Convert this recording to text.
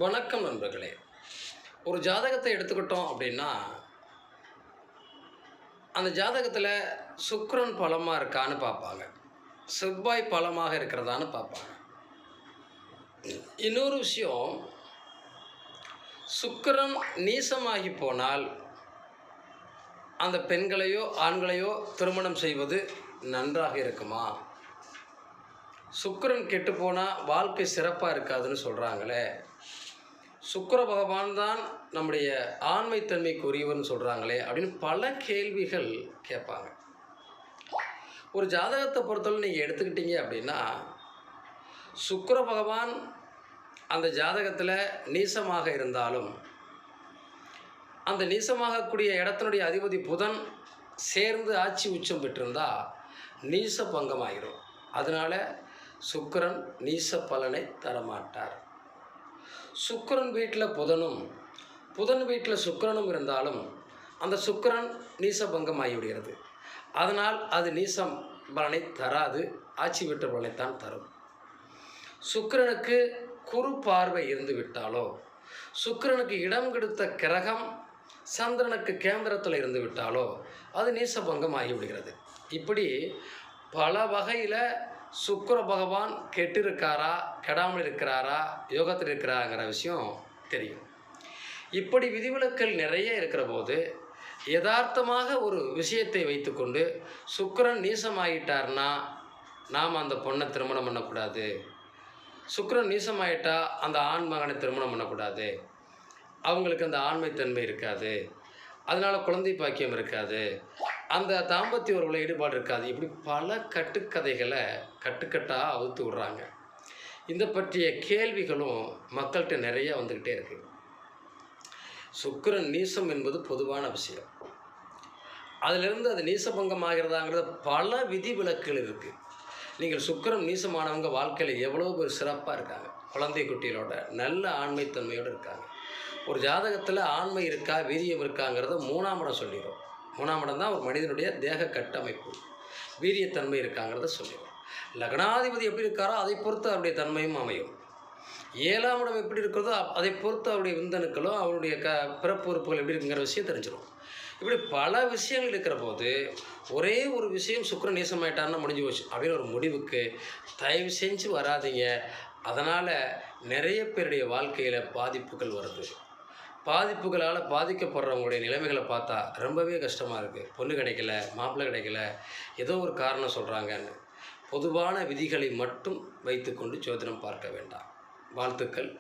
வணக்கம் நண்பர்களே. ஒரு ஜாதகத்தை எடுத்துக்கிட்டோம் அப்படின்னா, அந்த ஜாதகத்தில் சுக்கிரன் பலமாக இருக்கான்னு பார்ப்பாங்க. செவ்வாய் பலமாக இருக்கிறதான்னு பார்ப்பாங்க. இன்னொரு விஷயம், சுக்கிரன் நீசமாகி போனால் அந்த பெண்களையோ ஆண்களையோ திருமணம் செய்வது நன்றாக இருக்குமா? சுக்கிரன் கெட்டுப்போனால் வாழ்க்கை சிறப்பாக இருக்காதுன்னு சொல்கிறாங்களே. சுக்கிர பகவான் தான் நம்முடைய ஆண்மைத்தன்மைக்கு உரியவர்னு சொல்கிறாங்களே அப்படின்னு பல கேள்விகள் கேட்பாங்க. ஒரு ஜாதகத்தை பொறுத்தவரை நீங்கள் எடுத்துக்கிட்டீங்க அப்படின்னா, சுக்கிர பகவான் அந்த ஜாதகத்தில் நீசமாக இருந்தாலும், அந்த நீசமாகக்கூடிய இடத்தினுடைய அதிபதி புதன் சேர்ந்து ஆட்சி உச்சம் பெற்றிருந்தால் நீச பங்கமாகிடும். அதனால் சுக்கிரன் நீச பலனை தரமாட்டார். சுக்கிரன் வீட்டில் புதனும் புதன் வீட்டில் சுக்கிரனும் இருந்தாலும் அந்த சுக்கிரன் நீச பங்கம் ஆகிவிடுகிறது. அதனால் அது நீசம் பலனை தராது, ஆட்சி வீட்டு பலனைத்தான் தரும். சுக்கிரனுக்கு குரு பார்வை இருந்து விட்டாலோ, சுக்கிரனுக்கு இடம் கொடுத்த கிரகம் சந்திரனுக்கு கேந்திரத்தில் இருந்து விட்டாலோ அது நீச பங்கம் ஆகிவிடுகிறது. இப்படி பல வகையில் சுக்கிர பகவான் கெட்டிருக்காரா, கெடாமல் இருக்கிறாரா, யோகத்தில் இருக்கிறாங்கிற விஷயம் தெரியும். இப்படி விதிவிலக்கள் நிறைய இருக்கிற போது யதார்த்தமாக ஒரு விஷயத்தை வைத்துக்கொண்டு சுக்கிரன் நீசமாகிட்டார்னா நாம் அந்த பொண்ணை திருமணம் பண்ணக்கூடாது, சுக்கிரன் நீசமாயிட்டா அந்த ஆண் மகனை திருமணம் பண்ணக்கூடாது, அவங்களுக்கு அந்த ஆண்மைத்தன்மை இருக்காது, அதனால் குழந்தை பாக்கியம் இருக்காது, அந்த தாம்பத்திய உறவுல ஈடுபாடு இருக்காது, இப்படி பல கட்டுக்கதைகளை கட்டுக்கட்டாக அவுத்து விடுறாங்க. இந்த பற்றிய கேள்விகளும் மக்கள்கிட்ட நிறைய வந்துக்கிட்டே இருக்குது. சுக்கிரன் நீசம் என்பது பொதுவான விஷயம். அதிலிருந்து அது நீசபங்கம் ஆகிறதாங்கிறத பல விதிவிலக்குகள் இருக்குது. நீங்கள் சுக்கிரன் நீசமானவங்க வாழ்க்கையில் எவ்வளோ பேர் சிறப்பாக இருக்காங்க, குழந்தை குட்டிகளோட நல்ல ஆண்மைத்தன்மையோடு இருக்காங்க. ஒரு ஜாதகத்தில் ஆண்மை இருக்கா வீரியம் இருக்காங்கிறத 3ஆம் இடம் சொல்லிடும். 3ஆம் இடம் தான் ஒரு மனிதனுடைய தேக கட்டமைப்பு, வீரியத்தன்மை இருக்காங்கிறத சொல்லிடும். லக்னாதிபதி எப்படி இருக்காரோ அதை பொறுத்து அவருடைய தன்மையும் அமையும். 7ஆம் இடம் எப்படி இருக்கிறதோ அதை பொறுத்து அவருடைய விந்தணுக்களோ அவருடைய பிறப்பு உறுப்புகள் எப்படி இருக்குங்கிற விஷயம் தெரிஞ்சிடும். இப்படி பல விஷயங்கள் இருக்கிற போது ஒரே ஒரு விஷயம் சுக்கிரன் நீசமாயிட்டார்னா முடிஞ்சு போச்சு அப்படின்னு ஒரு முடிவுக்கு தயவு செஞ்சு வராதிங்க. அதனால் நிறைய பேருடைய வாழ்க்கையில் பாதிப்புகள் வருது. பாதிப்புகளால் பாதிக்கப்படுறவங்களுடைய நிலைமைகளை பார்த்தா ரொம்பவே கஷ்டமாக இருக்குது. பொண்ணு கிடைக்கல, மாப்பிள்ளை கிடைக்கல, ஏதோ ஒரு காரணம் சொல்கிறாங்கன்னு. பொதுவான விதிகளை மட்டும் வைத்துக்கொண்டு ஜோதிடம் பார்க்க வேண்டாம். வாழ்த்துக்கள்.